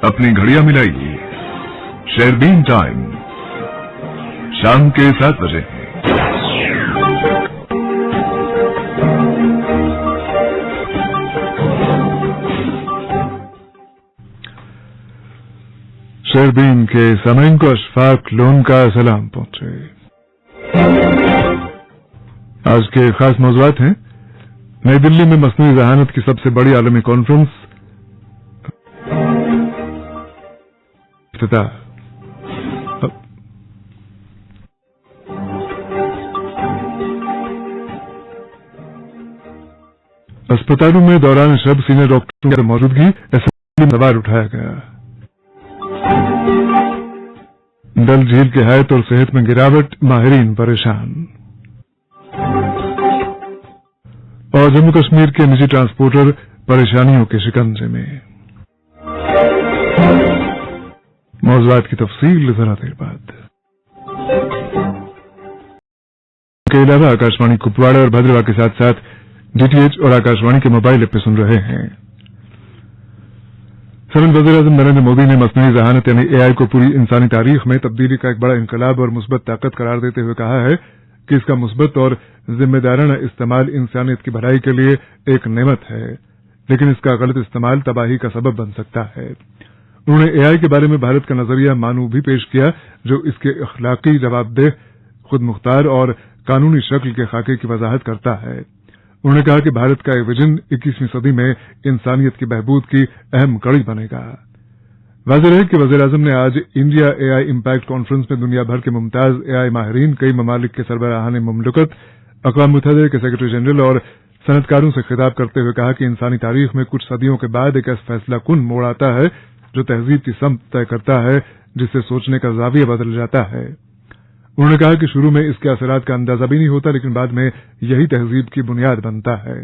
अपनी घड़ियां मिलाइए। शेरबीन टाइम शाम के 7 बजे। शेरबीन के सामईन को अशफाक लोन का सलाम पहुंचे। आज के खास मौज़ूआत हैं। नई दिल्ली में मसनूई ज़हानत की सबसे बड़ी आलमी कॉन्फ्रेंस इफ्तिताह। अस्पतालों में दौरान शब सीनियर डॉक्टरों की मौजूदगी असेंबली में सवाल उठाया गया। डल झील की हालत और सेहत में गिरावट, माहिरीन परेशान। और जम्मू कश्मीर के निजी ट्रांसपोर्टर परेशानियों के शिकंजे में। मौज़ूआत की तफसील जरा देर बाद। के अलावा आकाशवाणी कुपवाड़ा और भद्रवा के साथ साथ डीटीएच और आकाशवाणी के मोबाइल ऐप पे सुन रहे हैं। सदर वज़ीर-ए-आज़म नरेंद्र मोदी ने मसनूई ज़हानत यानी एआई को पूरी इंसानी तारीख में तब्दीली का एक बड़ा इनकलाब और मुस्बत ताकत करार देते हुए कहा है कि इसका मुस्बत और जिम्मेदाराना इस्तेमाल इंसानियत की भलाई के लिए एक नेमत है, लेकिन इसका गलत इस्तेमाल तबाही का सबब बन सकता है। उन्होंने एआई के बारे में भारत का नजरिया मानू भी पेश किया, जो इसके अखलाकी, जवाबदेह, खुद मुख्तार और कानूनी शक्ल के खाके की वजाहत करता है। उन्होंने कहा कि भारत का ये विजन 21वीं सदी में इंसानियत की बहबूद की अहम कड़ी बनेगा। वाज़ेह है कि वज़ीर-ए-आज़म ने आज इंडिया एआई इम्पैक्ट कॉन्फ्रेंस में दुनिया भर के मुमताज एआई माहिरीन, कई ममालिक के सरबराहान मुमलकत, अक़वाम मुत्तहिदा के सेक्रेटरी जनरल और सनतकारों से खिताब करते हुए कहा कि इंसानी तारीख में कुछ सदियों के बाद एक ऐसा फैसला कुन मोड़ आता है जो तहजीब की समत तय करता है, जिससे सोचने का ज़ाविया बदल जाता है। उन्होंने कहा कि शुरू में इसके असरात का अंदाजा भी नहीं होता, लेकिन बाद में यही तहजीब की बुनियाद बनता है।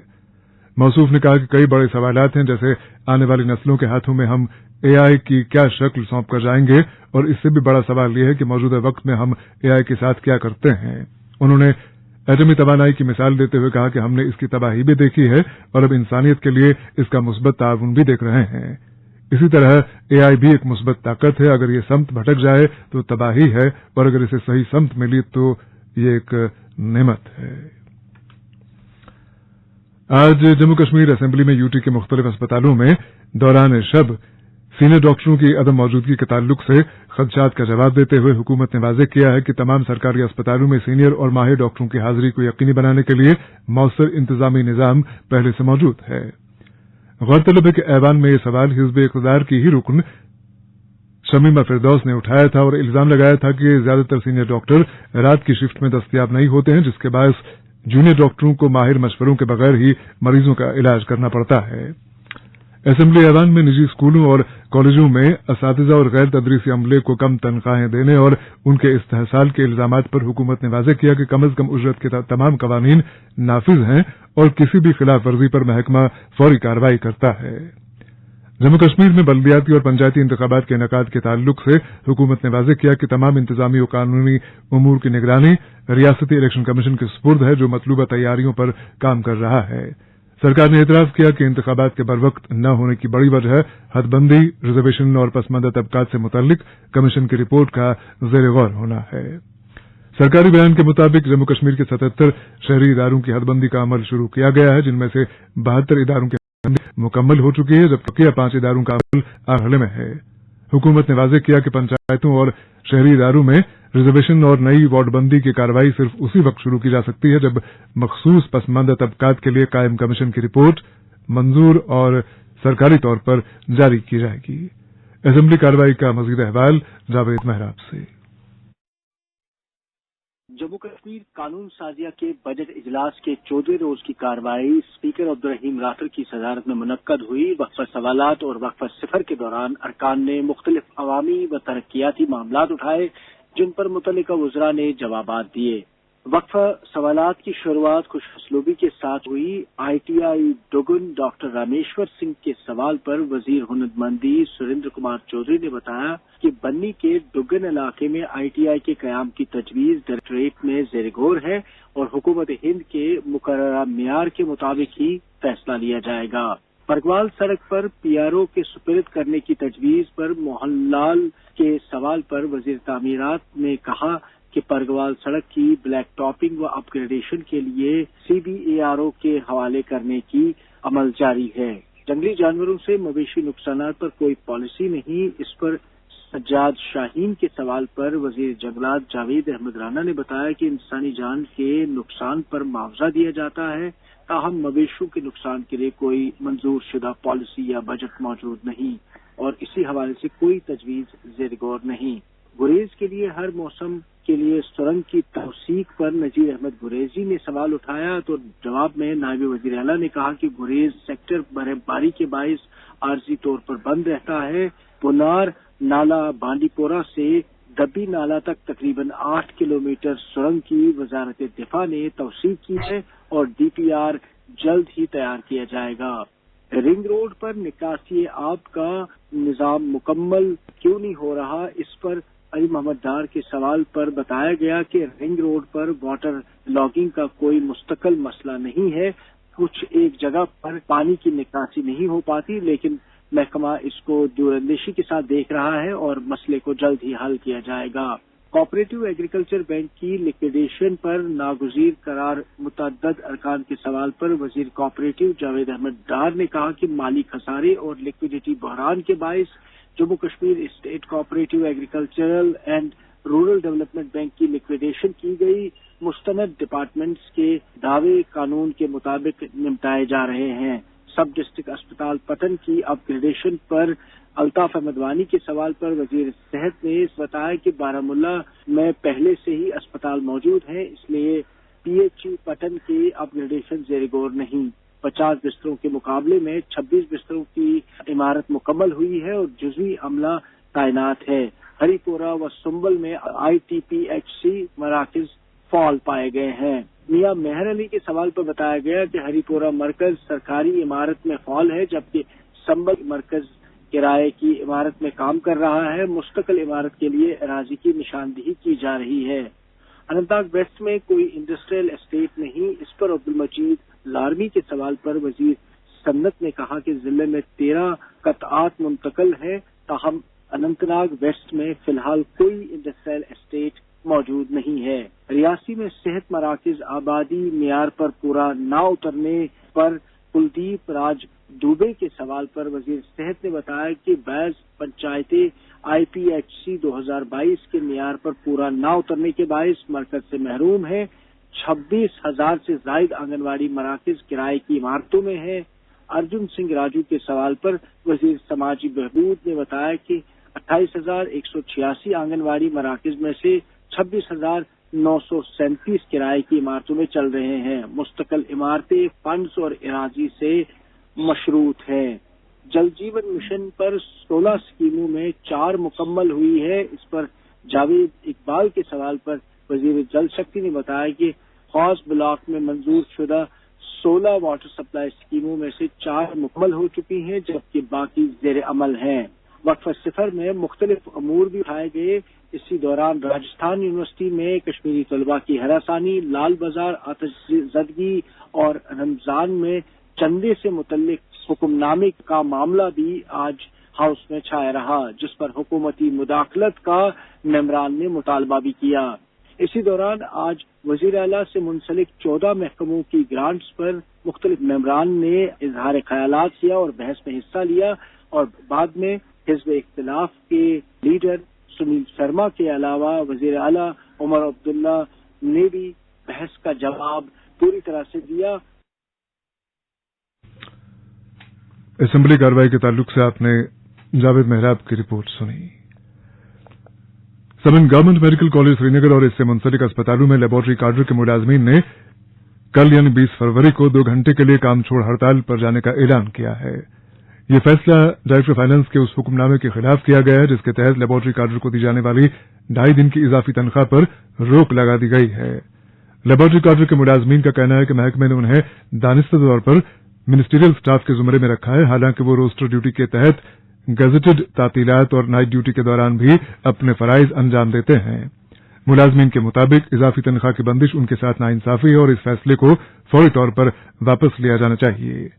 मौसूफ ने कहा कि कई बड़े सवालात हैं, जैसे आने वाली नस्लों के हाथों में हम एआई की क्या शक्ल सौंप कर जाएंगे, और इससे भी बड़ा सवाल यह है कि मौजूदा वक्त में हम एआई के साथ क्या करते हैं। उन्होंने एटमी तवानाई की मिसाल देते हुए कहा कि हमने इसकी तबाही भी देखी है और अब इंसानियत के लिए इसका मुस्बत ताउन भी देख रहे हैं। इसी तरह एआई भी एक मुस्बत ताकत है। अगर ये समत भटक जाए तो तबाही है, और अगर इसे सही समत मिली तो ये एक नेमत है। आज जम्मू कश्मीर असेंबली में यूटी के मुख्तलिफ अस्पतालों में दौरान शब सीनियर डॉक्टरों की अदम मौजूदगी के ताल्लुक से खदशात का जवाब देते हुए हुकूमत ने वाज़ेह किया है कि तमाम सरकारी अस्पतालों में सीनियर और माहिर डॉक्टरों की हाजिरी को यकीनी बनाने के लिए मौसर इंतजामी निजाम पहले से मौजूद है। गौरतलब है कि ऐवान में यह सवाल हिज़्ब इक़्तिदार की ही रुकन शमीमा फिरदौस ने उठाया था और इल्जाम लगाया था कि ज्यादातर सीनियर डॉक्टर रात की शिफ्ट में दस्तयाब नहीं होते हैं, जिसके बायस जूनियर डॉक्टरों को माहिर मशवरों के बगैर ही मरीजों का इलाज करना पड़ता है। असेंबली ऐवान में निजी स्कूलों और कॉलेजों में असातिज़ा और गैर तदरीसी अमले को कम तनख्वाहें देने और उनके इस्तेहसाल के इल्जामात पर हुकूमत ने वाज़ेह किया कि कम अज कम उजरत के तमाम कवानीन नाफिज हैं और किसी भी खिलाफ वर्जी पर महकमा फौरी कार्रवाई करता है। जम्मू कश्मीर में बल्दियाती और पंचायती इंतखाबात के इनेकाद के ताल्लुक से हुकूमत ने वाज़ेह किया कि तमाम इंतजामी और कानूनी उमूर की निगरानी रियासती इलेक्शन कमीशन के सुपुर्द है, जो मतलूबा तैयारियों पर काम कर रहा है। सरकार ने एतराज किया कि इंतखाबात के बरवक्त न होने की बड़ी वजह हदबंदी, रिजर्वेशन और पसमानदा तबकात से मुतल्लिक कमीशन की रिपोर्ट का ज़ेर गौर होना है। सरकारी बयान के मुताबिक जम्मू कश्मीर के 77 शहरी इदारों की हदबंदी का अमल शुरू किया गया है, जिनमें से 72 इदारों की हदबंदी मुकम्मल हो चुकी है, जबकि 5 इदारों का अमल आखिर में है। हुकूमत ने वाज़ेह किया कि पंचायतों और शहरी इदारों में रिजर्वेशन और नई वार्डबंदी की कार्रवाई सिर्फ उसी वक्त शुरू की जा सकती है जब मखसूस पसमानदा तबकात के लिए कायम कमीशन की रिपोर्ट मंजूर और सरकारी तौर पर जारी की जाएगी। असेंबली कार्रवाई का मजीद अहवाल जावेद महराब से। जम्मू कश्मीर कानून साजिया के बजट इजलास के 14वें रोज की कार्रवाई स्पीकर अब्दुर्रहीम राठौर की सदारत में मुनक्कद हुई। वक्फा सवालात और वक्फा सिफर के दौरान अरकान ने मुख्तलिफ अवामी व तरक्याती मामलात उठाए, जिन पर मुतल्लिका वज़रा ने जवाबात दिए। वक्फा सवालात की शुरुआत खुशअस्लूबी के साथ हुई। आईटीआई डुगन डॉक्टर रामेश्वर सिंह के सवाल पर वजीर हुनरमंदी सुरेंद्र कुमार चौधरी ने बताया कि बन्नी के डुगन इलाके में आईटीआई के कयाम की तजवीज डायरेक्टरेट में ज़ेर गौर है और हुकूमत हिंद के मुकर्ररा मियार के मुताबिक ही फैसला लिया जाएगा। परगवाल सड़क पर पीआरओ के सुपुर्द करने की तजवीज पर मोहन लाल के सवाल पर वजीर तामीरात ने कहा कि परगवाल सड़क की ब्लैक टॉपिंग व अपग्रेडेशन के लिए CBARO के हवाले करने की अमल जारी है। जंगली जानवरों से मवेशी नुकसानात पर कोई पॉलिसी नहीं, इस पर सज्जाद शाहीन के सवाल पर वजीर जंगलात जावेद अहमद राना ने बताया कि इंसानी जान के नुकसान पर मुआवजा दिया जाता है, ताहम मवेशियों के नुकसान के लिए कोई मंजूर शुदा पॉलिसी या बजट मौजूद नहीं और इसी हवाले से कोई तजवीज ज़ेर गौर नहीं। गुरेज के लिए हर मौसम के लिए सुरंग की तौसीक पर नजीर अहमद गुरेजी ने सवाल उठाया तो जवाब में नायब वजीर आला ने कहा कि गुरेज सेक्टर बर्फबारी के बायस आर्जी तौर पर बंद रहता है। पुनार नाला बांडीपोरा से दब्बी नाला तक तकरीबन 8 किलोमीटर सुरंग की वजारत दिफा ने तौसीक की है और DPR जल्द ही तैयार किया जाएगा। रिंग रोड पर निकासी आब का निजाम मुकम्मल क्यों नहीं हो रहा, इस पर अली मोहम्मद डार के सवाल पर बताया गया कि रिंग रोड पर वाटर लॉगिंग का कोई मुस्तकिल मसला नहीं है, कुछ एक जगह पर पानी की निकासी नहीं हो पाती, लेकिन महकमा इसको दूरअंदेशी के साथ देख रहा है और मसले को जल्द ही हल किया जाएगा। कोऑपरेटिव एग्रीकल्चर बैंक की लिक्विडेशन पर नागुज़ीर करार मुतअद्दिद अरकान के सवाल पर वजीर कोऑपरेटिव जावेद अहमद डार ने कहा कि माली खसारे और लिक्विडिटी बहरान के बायस Jammu Kashmir state cooperative agricultural and rural development bank की लिक्विडेशन की गई। मुस्तनद डिपार्टमेंट्स के दावे कानून के मुताबिक निपटाए जा रहे हैं। सब डिस्ट्रिक्ट अस्पताल पटन की अपग्रेडेशन पर अल्ताफ अहमद वानी के सवाल पर वजीर सेहत ने बताया कि बारामुल्ला में पहले से ही अस्पताल मौजूद है, इसलिए PHU पटन की अपग्रेडेशन ज़ेर गौर नहीं। 50 बिस्तरों के मुकाबले में 26 बिस्तरों की इमारत मुकम्मल हुई है और जुज़वी अमला तैनात है। हरीपोरा व सुंबल में ITPHC मराकज फॉल पाए गए हैं। मियां मेहर अली के सवाल पर बताया गया कि हरीपोरा मरकज सरकारी इमारत में फॉल है, जबकि संबल मरकज किराए की इमारत में काम कर रहा है। मुस्तकिल इमारत के लिए अराजी की निशानदेही की जा रही है। अनंतनाग वेस्ट में कोई इंडस्ट्रियल एस्टेट नहीं, इस पर अब्दुल मजीद लारमी के सवाल पर वजीर सन्नत ने कहा कि जिले में 13 कतआत मुंतकिल है, ताहम अनंतनाग वेस्ट में फिलहाल कोई इंडस्ट्रियल एस्टेट मौजूद नहीं है। रियासी में सेहत मराकज आबादी मियार पर पूरा ना उतरने पर कुलदीप राज दुबे के सवाल पर वजीर सेहत ने बताया कि बैज पंचायतें IPHC 2022 के मियार पर पूरा ना उतरने के बायस मरकज से महरूम है। 26,000 से जायद आंगनवाड़ी मराकज किराए की इमारतों में है। अर्जुन सिंह राजू के सवाल पर वजीर समाजी बहबूद ने बताया कि 28,186 आंगनवाड़ी मराकज में से 26,937 किराए की इमारतों में चल रहे हैं। मुस्तकिल इमारतें फंड्स और इराजी से मशरूत हैं। जल जीवन मिशन पर 16 स्कीमों में 4 मुकम्मल हुई है, इस पर जावेद इकबाल के सवाल पर वजीर जल शक्ति ने बताया कि खौस ब्लॉक में मंजूर शुदा 16 वाटर सप्लाई स्कीमों में से 4 मुकम्मल हो चुकी हैं, जबकि बाकी जेर अमल हैं। वक्फ सिफर में मुख्तलिफ अमूर भी उठाए गए। इसी दौरान राजस्थान यूनिवर्सिटी में कश्मीरी तलबा की हरासानी, लाल बाजार आतिशज़दगी और रमजान में चंदे से मुतल्लिक हुक्मनामे का मामला भी आज हाउस में छाया रहा, जिस पर हुकूमती मुदाखलत का मेंबरान ने मुतालबा भी किया। इसी दौरान आज वजीर आला से मुंसलिक 14 महकमों की ग्रांट्स पर मुख्तलिफ मेंबरान ने इजहार ख्यालात किया और बहस में हिस्सा लिया और बाद में हिज़्ब इख्तिलाफ के लीडर सुनील शर्मा के अलावा वजीर आला उमर अब्दुल्ला ने भी बहस का जवाब पूरी तरह से दिया। असेंबली कार्रवाई के ताल्लुक से आपने जावेद मेहराब की रिपोर्ट सुनी। समेत गवर्नमेंट मेडिकल कॉलेज श्रीनगर और इससे मुंसलिक अस्पतालों में लेबोरेटरी काडर के मुलाजमीन ने कल यानी 20 फरवरी को 2 घंटे के लिए काम छोड़ हड़ताल पर जाने का ऐलान किया है। ये फैसला डायरेक्टर फाइनेंस के उस हुक्मनामे के खिलाफ किया गया है जिसके तहत लेबोरेटरी काडर को दी जाने वाली 2.5 दिन की इजाफी तनख्वाह पर रोक लगा दी गई है। लेबोरेटरी काडर के मुलाजमीन का कहना है कि महकमे ने उन्हें दानिस्ता तौर पर मिनिस्टीरियल स्टाफ के जुमरे में रखा है, हालांकि वो रोस्टर ड्यूटी के तहत गजेटेड तातीलात और नाइट ड्यूटी के दौरान भी अपने फराइज अंजाम देते हैं। मुलाजमीन के मुताबिक इजाफी तनख्वाह की बंदिश उनके साथ नाइंसाफी है और इस फैसले को फौरी तौर पर वापस लिया जाना चाहिए।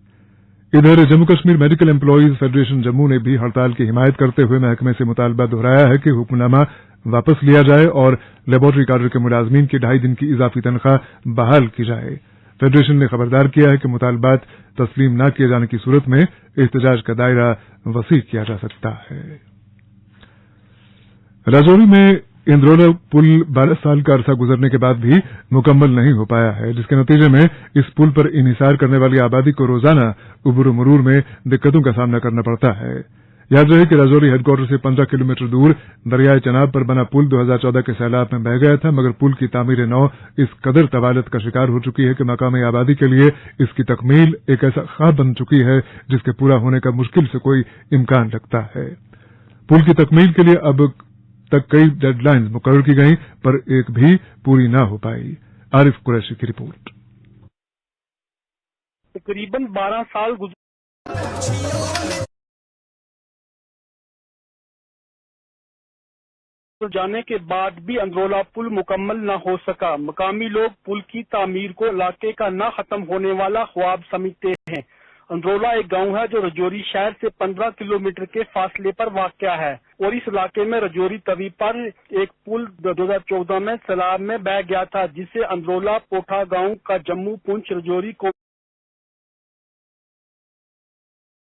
इधर Jammu Kashmir medical employees federation Jammu ने भी हड़ताल की हिमायत करते हुए महकमे से मुतालबा दोहराया है कि हुक्मनामा वापस लिया जाए और लेबोरेटरी काडर के मुलाजमीन की 2.5 दिन की इजाफी तनख्वाह बहाल की जाए। फेडरेशन ने खबरदार किया है कि मुतालबात तस्लीम न किए जाने की सूरत में एहतजाज का दायरा वसी किया जा सकता है। राजौरी में इंद्रोला पुल 12 साल का अरसा गुजरने के बाद भी मुकम्मल नहीं हो पाया है, जिसके नतीजे में इस पुल पर इन्हिसार करने वाली आबादी को रोजाना उबूर मरूर में दिक्कतों का सामना करना पड़ता है। याद रहे कि राजौरी हेडक्वार्टर से 15 किलोमीटर दूर दरियाए चनाब पर बना पुल 2014 के सैलाब में बह गया था, मगर पुल की तामीर नौ इस कदर तवालत का शिकार हो चुकी है कि मकामी आबादी के लिए इसकी तकमील एक ऐसा ख्वाब बन चुकी है जिसके पूरा होने का मुश्किल से कोई इम्कान लगता है। पुल की तकमील के लिए अब तक कई डेडलाइंस मुकर्रर की गई, पर एक भी पूरी न हो पाई। आरिफ कुरैशी की रिपोर्ट। तकरीबन 12 साल जाने के बाद भी अंद्रोला पुल मुकम्मल न हो सका। मकामी लोग पुल की तामीर को इलाके का न खत्म होने वाला ख्वाब समझते हैं। अंद्रोला एक गांव है जो रजौरी शहर से 15 किलोमीटर के फासले पर वाक़या है और इस इलाके में रजौरी तवी पर एक पुल 2014 में सैलाब में बह गया था, जिससे अंद्रोला पोठा गांव का जम्मू पुंछ रजौरी को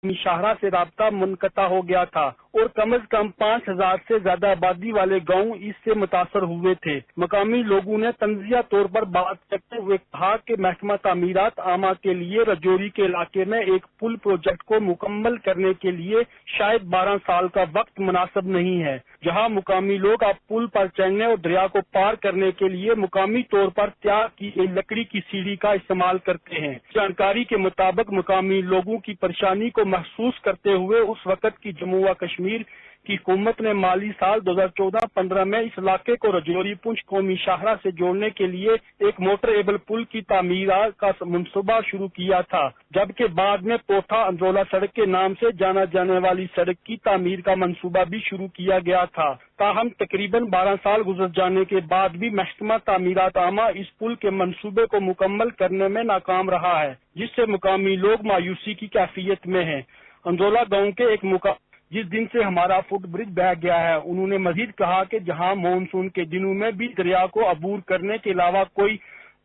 शाहरा से राब्ता मुनक़ता हो गया था और कम से कम 5000 से ज्यादा आबादी वाले गांव इससे मुतासर हुए थे। मकामी लोगों ने तंजिया तौर पर बात करते हुए कहा कि महकमा तामीरात आमा के लिए रजौरी के इलाके में एक पुल प्रोजेक्ट को मुकम्मल करने के लिए शायद 12 साल का वक्त मुनासिब नहीं है, जहां मुकामी लोग अब पुल पर चढ़ने और दरिया को पार करने के लिए मुकामी तौर पर तैयार की गई लकड़ी की सीढ़ी का इस्तेमाल करते हैं। जानकारी के मुताबिक मुकामी लोगों की परेशानी को महसूस करते हुए उस वक्त की जम्मू व कश्मीर की हुकूमत ने माली साल 2014-15 में इस इलाके को रजौरी पुंछ कौमी शाहरा से जोड़ने के लिए एक मोटर एबल पुल की तामीर का मंसूबा शुरू किया था, जबकि बाद में पोठा अंद्रोला सड़क के नाम से जाना जाने वाली सड़क की तामीर का मंसूबा भी शुरू किया गया था। ताहम तकरीबन 12 साल गुजर जाने के बाद भी महकमा तामीरात आमा इस पुल के मंसूबे को मुकम्मल करने में नाकाम रहा है, जिससे मुकामी लोग मायूसी की कैफियत में हैं। अंद्रोला गांव के एक जिस दिन से हमारा फुट ब्रिज बह गया है, उन्होंने मजीद कहा कि जहां मानसून के दिनों में भी दरिया को अबूर करने के अलावा कोई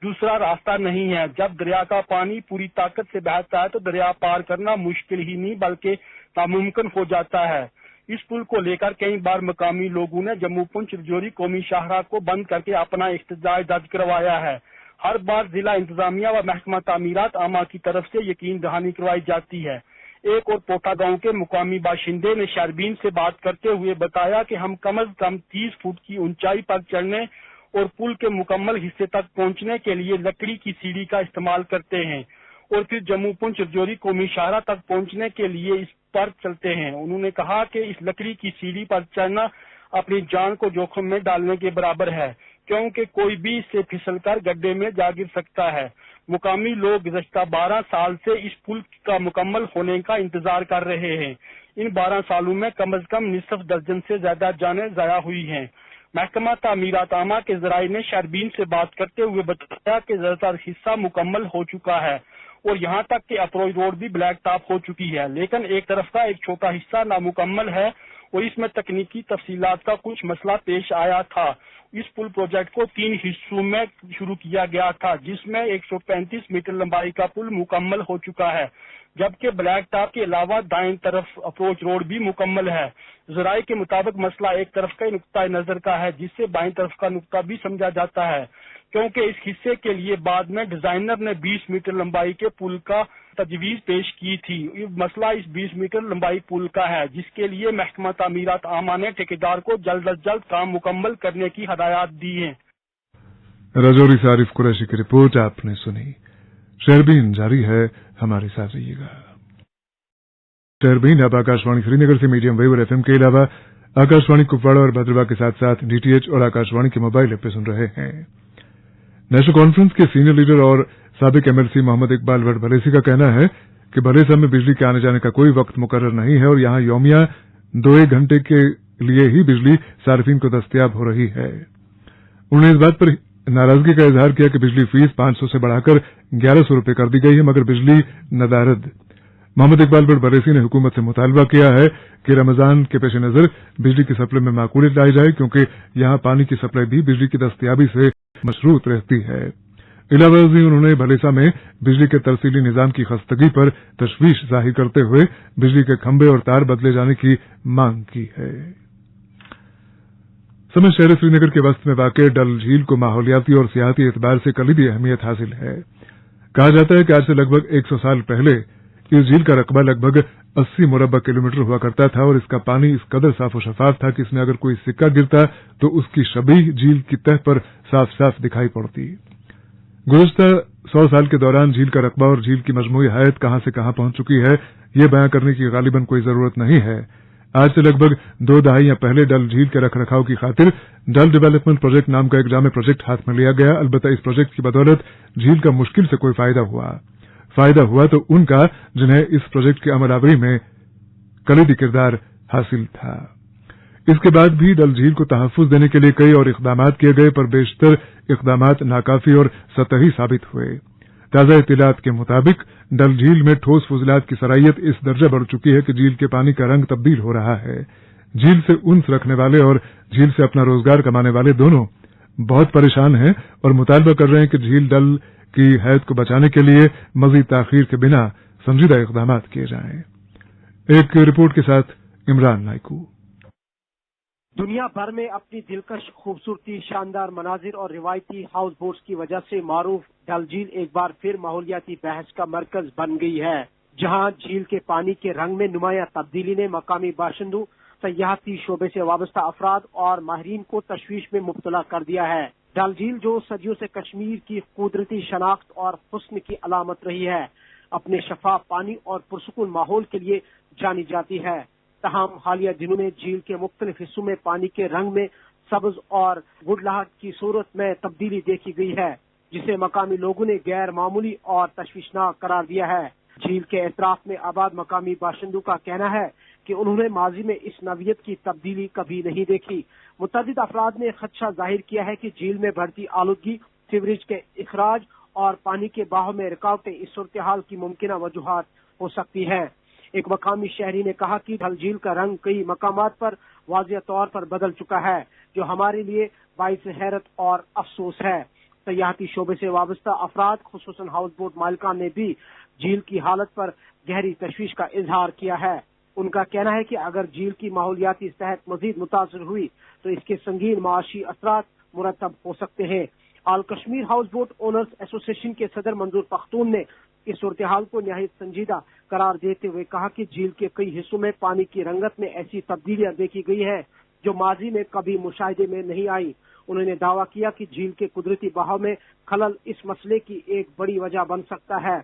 दूसरा रास्ता नहीं है। जब दरिया का पानी पूरी ताकत से बहता है तो दरिया पार करना मुश्किल ही नहीं बल्कि नामुमकिन हो जाता है। इस पुल को लेकर कई बार मकामी लोगों ने जम्मू पुंछ रजौरी कौमी शाहरा को बंद करके अपना एहतजाज दर्ज करवाया है। हर बार जिला इंतजामिया व महकमा तामीरात आमा की तरफ से यकीन दहानी करवाई जाती है। एक और पोठा गांव के मुकामी बाशिंदे ने शारबीन से बात करते हुए बताया कि हम कम से कम 30 फुट की ऊंचाई पर चढ़ने और पुल के मुकम्मल हिस्से तक पहुंचने के लिए लकड़ी की सीढ़ी का इस्तेमाल करते हैं और फिर जम्मू पुंछ रजौरी कौमी शाहरा तक पहुंचने के लिए इस पर चलते हैं। उन्होंने कहा कि इस लकड़ी की सीढ़ी पर चढ़ना अपनी जान को जोखिम में डालने के बराबर है, क्योंकि कोई भी इससे फिसलकर गड्ढे में जा गिर सकता है। मुकामी लोग गुज़श्ता 12 साल से इस पुल का मुकम्मल होने का इंतजार कर रहे हैं। इन 12 सालों में कम से कम निसफ दर्जन से ज्यादा जानें ज़ाया हुई हैं। महकमा तामीरात आमा के ज़राए ने शारबीन से बात करते हुए बताया कि ज़्यादातर हिस्सा मुकम्मल हो चुका है और यहाँ तक कि अप्रोच रोड भी ब्लैक टॉप हो चुकी है, लेकिन एक तरफ का एक छोटा हिस्सा नामुकम्मल है और इसमें तकनीकी तफसीलात का कुछ मसला पेश आया था। इस पुल प्रोजेक्ट को 3 हिस्सों में शुरू किया गया था, जिसमें 135 मीटर लंबाई का पुल मुकम्मल हो चुका है, जबकि ब्लैक टॉप के अलावा दाएं तरफ अप्रोच रोड भी मुकम्मल है। ज़राए के मुताबिक मसला एक तरफ का नुक्ता नजर का है, जिससे बाएं तरफ का नुक्ता भी समझा जाता है, क्योंकि इस हिस्से के लिए बाद में डिजाइनर ने 20 मीटर लंबाई के पुल का तजवीज पेश की थी। ये मसला इस 20 मीटर लंबाई पुल का है, जिसके लिए महकमा तामीरात आमा ने ठेकेदार को जल्द अज जल्द काम मुकम्मल करने की हदायत दी है। रजौरी से आरिफ कुरैशी की रिपोर्ट आपने सुनी। शेरबीन जारी है, हमारे साथ रहिएगा। शेरबीन अब आकाशवाणी श्रीनगर से मीडियम वेव और FM के अलावा आकाशवाणी कुपवाड़ा और भद्रवा के साथ साथ DTH और आकाशवाणी के मोबाइल ऐप पे सुन रहे हैं। नेशनल कॉन्फ्रेंस के सीनियर लीडर और साबिक MLC मोहम्मद इकबाल भट्ट भलेसी का कहना है कि भलेसा में बिजली के आने जाने का कोई वक्त मुकर्रर नहीं है और यहाँ यौमिया 2-1 घंटे के लिए ही बिजली सार्फिन को दस्तयाब हो रही है। उन्होंने इस बात पर नाराजगी का इजहार किया कि बिजली फीस 500 से बढ़ाकर 1100 रुपये कर दी गई है, मगर बिजली नदारद। मोहम्मद इकबाल बट बरेसी ने हुकूमत से मुतालबा किया है कि रमजान के पेश नजर बिजली की सप्लाई में माकूलियत लाई जाए, क्योंकि यहां पानी की सप्लाई भी बिजली की दस्तयाबी से मशरूत रहती है। इलाहाबादी उन्होंने भलेसा में बिजली के तरसीली निजाम की खस्तगी पर तशवीश जाहिर करते हुए बिजली के खंभे और तार बदले जाने की मांग की है। समस्त शहर श्रीनगर के वस्त में वाक़ डल झील को माहौलियाती और सियाहती एतबार से कलीदी अहमियत हासिल है। कहा जाता है कि आज से लगभग 100 साल पहले इस झील का रकबा लगभग 80 मुरब्बा किलोमीटर हुआ करता था और इसका पानी इस कदर साफ और शफाफ था कि इसमें अगर कोई सिक्का गिरता तो उसकी शबीह झील की तह पर साफ साफ दिखाई पड़ती। गुज़श्ता 100 साल के दौरान झील का रकबा और झील की मजमूई हैत कहां से कहां पहुंच चुकी है, यह बयां करने की गालिबन कोई जरूरत नहीं है। आज से लगभग 2 दहाइयां पहले डल झील के रखरखाव की खातिर डल डेवलपमेंट प्रोजेक्ट नाम का एक जामे प्रोजेक्ट हाथ में लिया गया। अलबत्ता इस प्रोजेक्ट की बदौलत झील का मुश्किल से कोई फायदा हुआ तो उनका जिन्हें इस प्रोजेक्ट की अमलावरी में कलीदी किरदार हासिल था। इसके बाद भी डल झील को तहफ्फुज देने के लिए कई और इकदामात किए गए, पर बेशतर इकदामात नाकाफी और सतही साबित हुए। ताजा इत्तलात के मुताबिक डल झील में ठोस फुजलात की सराहियत इस दर्जा बढ़ चुकी है कि झील के पानी का रंग तब्दील हो रहा है। झील से उन्स रखने वाले और झील से अपना रोजगार कमाने वाले दोनों बहुत परेशान हैं और मुतालबा कर रहे हैं कि झील डल की हैत को बचाने के लिए मजीद ताखीर के बिना संजीदा इकदामात किए जाएं। एक रिपोर्ट के साथ इमरान नाइकू। दुनिया भर में अपनी दिलकश खूबसूरती, शानदार मनाजिर और रिवायती हाउस बोट्स की वजह से मारूफ डल झील एक बार फिर माहौलियाती बहस का मरकज बन गई है, जहां झील के पानी के रंग में नुमाया तब्दीली ने मकामी बाशिंदों, सयाहती शोबे से वाबस्ता अफराद और माहिरीन को तशवीश में मुब्तला कर दिया है। डल झील जो सदियों से कश्मीर की कुदरती शनाख्त और हुस्न की अलामत रही है, अपने शफाफ पानी और पुरसुकून माहौल के लिए जानी जाती है। तमाम हालिया दिनों में झील के मुख्तलिफ हिस्सों में पानी के रंग में सब्ज और गुडलाहट की सूरत में तब्दीली देखी गई है, जिसे मकामी लोगों ने गैर मामूली और तशवीशनाक करार दिया है। झील के एतराफ में आबाद मकामी बाशिंदों का कहना है कि उन्होंने माजी में इस नवियत की तब्दीली कभी नहीं देखी। मुतअद्दिद अफराद ने खदशा जाहिर किया है कि झील में बढ़ती आलूदगी, सीवरेज के इखराज और पानी के बहाव में रुकावटें इस सूरत हाल की मुमकिन वजूहात हो सकती है। एक मकामी शहरी ने कहा कि डल झील का रंग कई मकामात पर वाज़िह तौर पर बदल चुका है, जो हमारे लिए बाइस हैरत और अफसोस है। सयाहती शोबे से वाबस्ता अफराद, खुसूसन हाउस बोट मालिकान ने भी झील की हालत पर गहरी तशवीश का इजहार किया है। उनका कहना है कि अगर झील की माहौलियाती सेहत मजीद मुतासर हुई तो इसके संगीन माशी असरात मुरतब हो सकते हैं। All Kashmir house boat owners association के सदर मंजूर पख्तून ने इस सूरत हाल को निहायत संजीदा करार देते हुए कहा कि झील के कई हिस्सों में पानी की रंगत में ऐसी तब्दीलियां देखी गई है जो माजी में कभी मुशाहिदे में नहीं आई। उन्होंने दावा किया कि झील के कुदरती बहाव में खलल इस मसले की एक बड़ी वजह बन सकता है।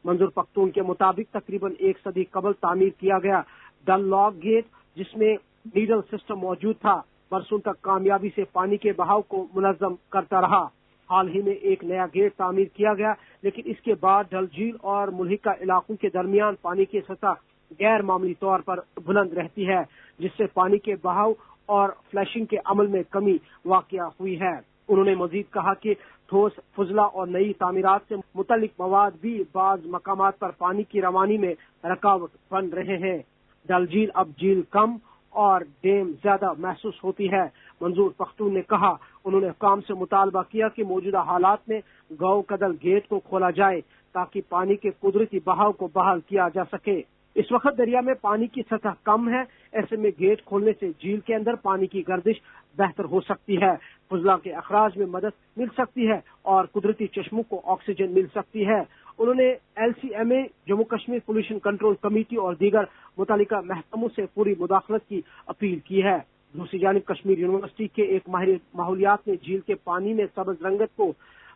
मंजूर पख्तून के मुताबिक तकरीबन 1 सदी कबल तामीर किया गया डल लॉक गेट, जिसमें नीडल सिस्टम मौजूद था, बरसों तक कामयाबी से पानी के बहाव को मुनज़्ज़म करता रहा। हाल ही में एक नया गेट तामीर किया गया, लेकिन इसके बाद डल झील और मुल्हिका इलाकों के दरमियान पानी की सतह गैर मामूली तौर पर बुलंद रहती है, जिससे पानी के बहाव और फ्लैशिंग के अमल में कमी वाक़या हुई है। उन्होंने मजीद कहा कि ठोस फुजला और नई तामीरात से मुतल्लिक मवाद भी बाज मकामात पर पानी की रवानी में रुकावट बन रहे हैं। डल झील अब झील कम और डैम ज्यादा महसूस होती है। मंजूर पख्तून ने कहा, उन्होंने हुकाम से मुतालबा किया कि मौजूदा हालात में गौ कदल गेट को खोला जाए ताकि पानी के कुदरती बहाव को बहाल किया जा सके। इस वक्त दरिया में पानी की सतह कम है, ऐसे में गेट खोलने से झील के अंदर पानी की गर्दिश बेहतर हो सकती है, फुजला के अखराज में मदद मिल सकती है और कुदरती चश्मों को ऑक्सीजन मिल सकती है। उन्होंने LCMA, Jammu Kashmir pollution control committee और दीगर मुतालिका महकमों से पूरी मुदाखलत की अपील की है। दूसरी जानिब कश्मीर यूनिवर्सिटी के एक माहिर माहौलियात ने झील के पानी में सब्ज रंगत को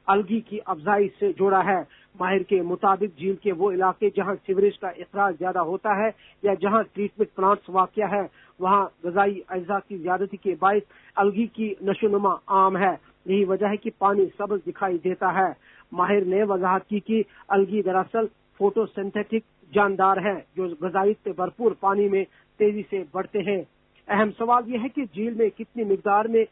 अलगी की अफजाई से जोड़ा है। माहिर के मुताबिक झील के वो इलाके जहां सीवरेज का इखराज ज्यादा होता है या जहां ट्रीटमेंट प्लांट्स वाक़या है, वहां गजाई अज्जा की ज्यादती के बायस अलगी की नशोनुमा आम है। यही वजह है कि पानी सब्ज दिखाई देता है। माहिर ने वजाहत की कि अलगी दरअसल फोटोसिंथेटिक जानदार है जो गजाइत से भरपूर पानी में तेजी से बढ़ते हैं। अहम सवाल यह है कि झील में कितनी मिकदार में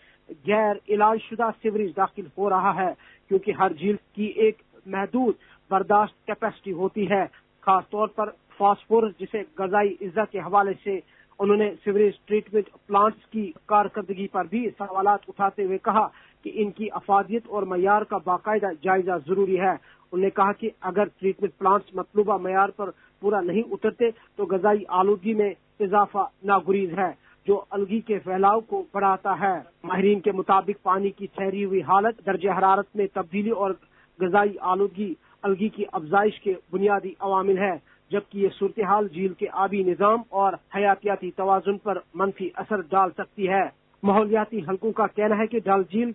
गैर इलाजशुदा सीवरेज दाखिल हो रहा है, क्योंकि हर झील की एक महदूद बर्दाश्त कैपेसिटी होती है। खास तौर पर फास्फोरस जिसे गजाई इज्जा के हवाले से उन्होंने सीवरेज ट्रीटमेंट प्लांट्स की कारकर्दगी पर भी सवालात उठाते हुए कहा कि इनकी अफादियत और मयार का बाकायदा जायजा जरूरी है। उन्होंने कहा कि अगर ट्रीटमेंट प्लांट्स मतलूबा मयार पर पूरा नहीं उतरते तो गजाई आलूगी में इजाफा नागुरीज है जो अलगी के फैलाव को बढ़ाता है। माहिरीन के मुताबिक पानी की ठहरी हुई हालत, दर्जे हरारत में तब्दीली और गजाई आलूगी अलगी की अफजाइश के बुनियादी अवामिल है, जबकि ये सूरत हाल झील के आबी निजाम और हयातियाती तवाजुन पर मनफी असर डाल सकती है। माहौलियाती हलकों का कहना है कि डल झील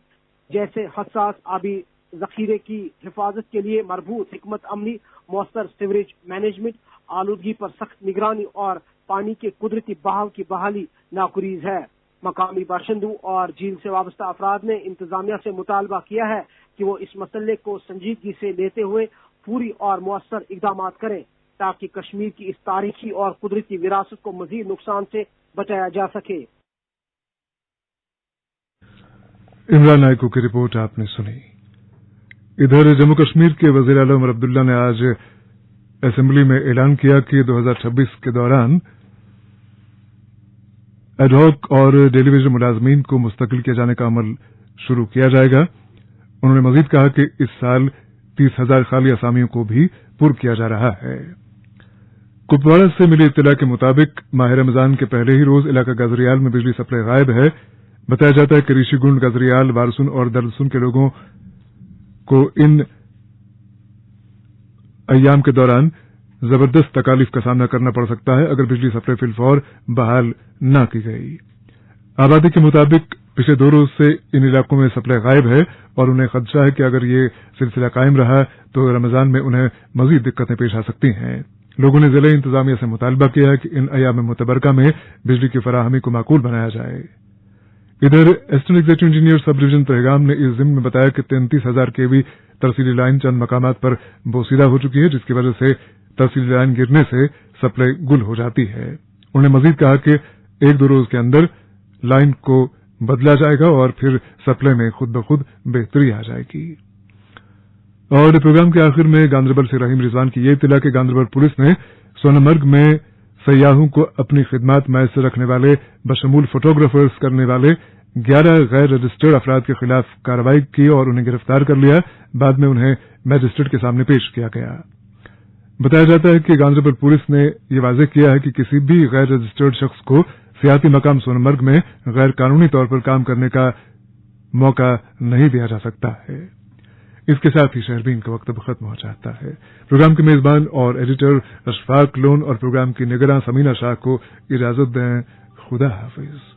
जैसे हसास आबी जखीरे की हिफाजत के लिए मरबूत हिकमत अमली, मौसर सीवरेज मैनेजमेंट, आलूदगी पर सख्त निगरानी और पानी के कुदरती बहाव की बहाली नागुरीज है। मकामी बाशिंदों और झील से वाबस्ता अफराद ने इंतजामिया से मुतालबा किया है कि वो इस मसले को संजीदगी से लेते हुए पूरी और मौसर इकदाम करें ताकि कश्मीर की इस तारीखी और कुदरती विरासत को मजीद नुकसान से बचाया जा सके। इमरान नायकू की रिपोर्ट आपने सुनी। इधर जम्मू कश्मीर के वजीर आला उमर अब्दुल्ला ने आज असेंबली में ऐलान किया कि 2026 के दौरान एडहॉक और टेलीविजन मुलाजमीन को मुस्तकिल किए जाने का अमल शुरू किया जाएगा। उन्होंने मजीद कहा कि इस साल 30,000 खाली असामियों को भी पुर किया जा रहा है। कुपवाड़ा से मिली इत्तला के मुताबिक माह रमजान के पहले ही रोज इलाका गजरियाल में बिजली सप्लाई गायब है। बताया जाता है कि ऋषिगुंड, गजरियाल, वारसुन और दरलसुन के लोगों को इन अय्याम के दौरान जबरदस्त तकालीफ का सामना करना पड़ सकता है अगर बिजली सप्लाई फिलफौर बहाल न की गई। आबादी के मुताबिक पिछले 2 रोज से इन इलाकों में सप्लाई गायब है और उन्हें खदशा है कि अगर ये सिलसिला कायम रहा तो रमजान में उन्हें मजीद दिक्कतें पेश आ सकती हैं। लोगों ने जिला इंतजामिया से मुतालबा किया है कि इन अय्याम मुतबरका में बिजली की फराहमी को माकूल बनाया जाए। इधर assistant executive engineer sub division Tahgam ने इस जिम्मे में बताया कि 33,000 केवी तरसीली लाइन चंद मकामात पर बोसीदा हो चुकी है, जिसकी वजह से तरसीली लाइन गिरने से सप्लाई गुल हो जाती है। उन्होंने मजीद कहा कि 1-2 रोज के अंदर लाइन को बदला जाएगा और फिर सप्लाई में खुद ब खुद बेहतरी आ जाएगी। और प्रोग्राम के आखिर में गांधरबल से रहीम रिजवान की ये इत्तला कि गांधरबल पुलिस ने सोनमर्ग में सयाहों को अपनी खिदमात मैसर रखने वाले बशमूल फोटोग्राफर्स करने वाले 11 गैर रजिस्टर्ड अफराद के खिलाफ कार्रवाई की और उन्हें गिरफ्तार कर लिया। बाद में उन्हें मैजिस्ट्रेट के सामने पेश किया गया। बताया जाता है कि गांधरबल पुलिस ने यह वाज़ेह किया है कि किसी भी गैर रजिस्टर्ड शख्स को सियाती मकाम सोनमर्ग में गैर कानूनी तौर पर काम करने का मौका नहीं दिया जा सकता है। इसके साथ ही शहरबीन का वक्त खत्म हो जाता है। प्रोग्राम के मेजबान और एडिटर अशफाक लोन और प्रोग्राम की निगरान समीना शाह को इजाजत दें। खुदा हाफिज।